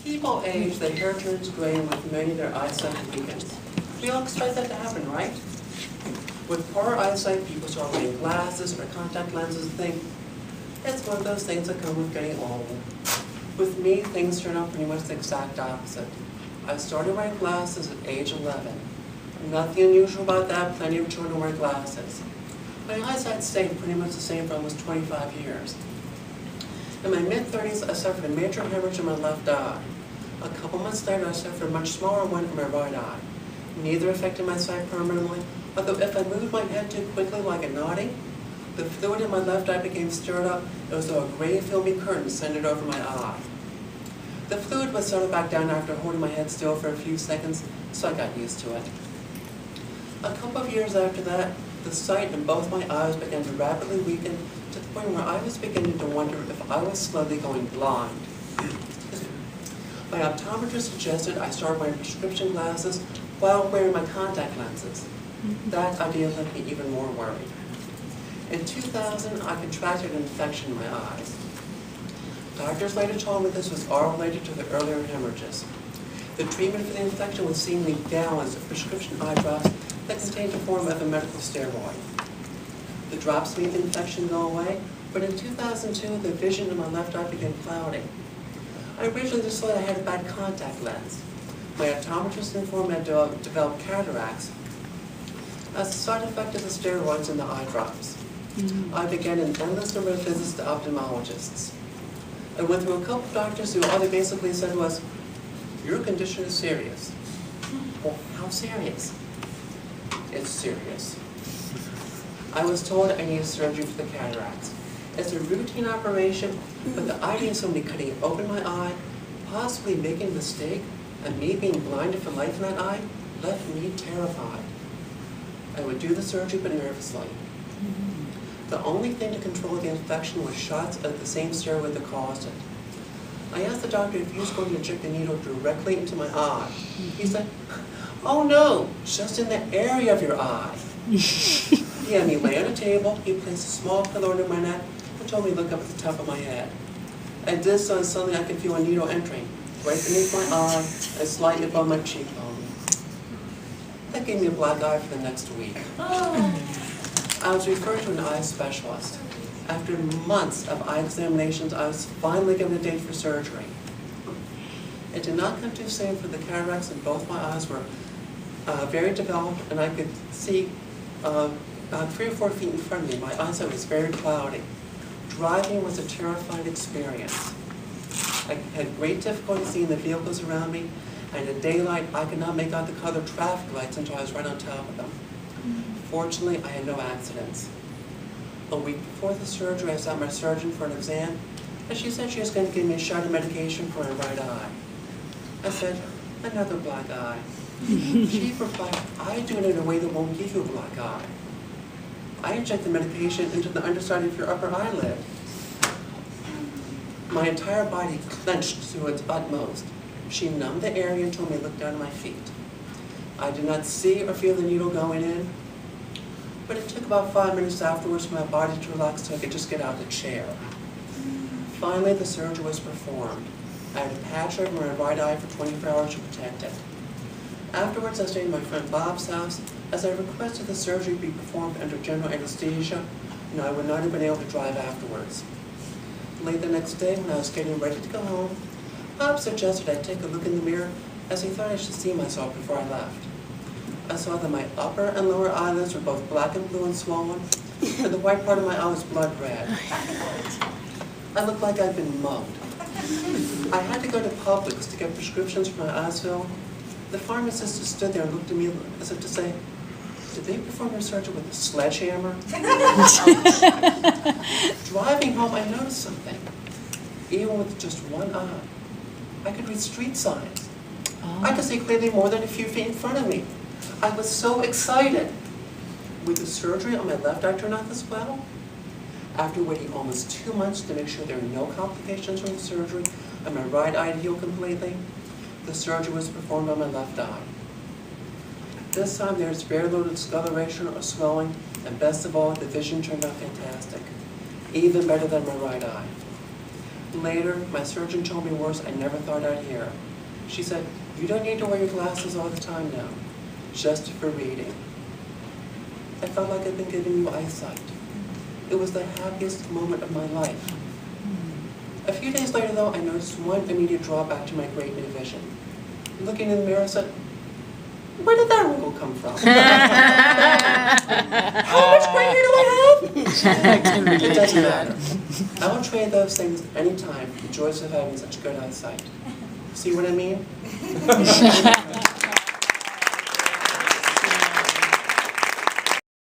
People age, their hair turns gray, and with many their eyesight weakens. We all expect that to happen, right? With poor eyesight, people start wearing glasses or contact lenses and think, it's one of those things that come with getting old. With me, things turn out pretty much the exact opposite. I started wearing glasses at age 11. Nothing unusual about that, plenty of children wear glasses. My eyesight stayed pretty much the same for almost 25 years. In my mid-30s, I suffered a major hemorrhage in my left eye. A couple months later, I suffered a much smaller one in my right eye. Neither affected my sight permanently, although if I moved my head too quickly like a nodding, the fluid in my left eye became stirred up as though a gray filmy curtain descended over my eye. The fluid would settle back down after holding my head still for a few seconds, so I got used to it. A couple of years after that, the sight in both my eyes began to rapidly weaken to the point where I was beginning to wonder if I was slowly going blind. My optometrist suggested I start wearing prescription glasses while wearing my contact lenses. That idea left me even more worried. In 2000, I contracted an infection in my eyes. Doctors later told me this was all related to the earlier hemorrhages. The treatment for the infection was seemingly gallons of prescription eye drops that contained a form of a medical steroid. The drops made the infection go away, but in 2002, the vision in my left eye began clouding. I originally just thought I had a bad contact lens. My optometrist informed me I developed cataracts as a side effect of the steroids and the eye drops. I began an endless number of visits to ophthalmologists. I went through a couple of doctors who all they basically said was, your condition is serious. Well, how serious? It's serious. I was told I needed surgery for the cataracts. It's a routine operation, but the idea of somebody cutting open my eye, possibly making a mistake, and me being blinded for life in that eye, left me terrified. I would do the surgery, but nervously. The only thing to control the infection was shots of the same steroid that caused it. I asked the doctor if he was going to inject the needle directly into my eye. He said, oh no, just in the area of your eye. He had me lay on a table, he placed a small pillow under my neck, and told me to look up at the top of my head. I did so, and suddenly I could feel a needle entering, right beneath my eye and slightly above my cheekbone. That gave me a black eye for the next week. I was referred to an eye specialist. After months of eye examinations, I was finally given a date for surgery. It did not come too soon, for the cataracts in both my eyes were very developed, and I could see about 3 or 4 feet in front of me. My eyesight was very cloudy. Driving was a terrifying experience. I had great difficulty seeing the vehicles around me, and in daylight, I could not make out the colored traffic lights until I was right on top of them. Fortunately, I had no accidents. A week before the surgery, I saw my surgeon for an exam, and she said she was going to give me a shot of medication for my right eye. I said, another black eye. She replied, I do it in a way that won't give you a black eye. I inject the medication into the underside of your upper eyelid. My entire body clenched to its utmost. She numbed the area and told me to look down at my feet. I did not see or feel the needle going in, but it took about 5 minutes afterwards for my body to relax so I could just get out of the chair. Finally, the surgery was performed. I had a patch over my right eye for 24 hours to protect it. Afterwards, I stayed in my friend Bob's house as I requested the surgery be performed under general anesthesia, and I would not have been able to drive afterwards. Late the next day, when I was getting ready to go home, Bob suggested I take a look in the mirror as he thought I should see myself before I left. I saw that my upper and lower eyelids were both black and blue and swollen, and the white part of my eye was blood red. I looked like I'd been mugged. I had to go to Publix to get prescriptions for my eyes filled. The pharmacist just stood there and looked at me as if to say, did they perform your surgery with a sledgehammer? Driving home, I noticed something. Even with just one eye, I could read street signs. I could see clearly more than a few feet in front of me. I was so excited. With the surgery on my left eye turned out this well, after waiting almost 2 months to make sure there were no complications from the surgery and my right eye to heal completely, the surgery was performed on my left eye. This time there was very little discoloration or swelling, and best of all, the vision turned out fantastic, even better than my right eye. Later, my surgeon told me words I never thought I'd hear. She said, "You don't need to wear your glasses all the time now, just for reading." I felt like I'd been given new eyesight. It was the happiest moment of my life. A few days later, though, I noticed one immediate drawback to my great new vision. Looking in the mirror, I said, "Where did that wrinkle come from?" How much gray hair do I have? It doesn't matter. I will trade those things anytime for the joys of having such good eyesight. See what I mean?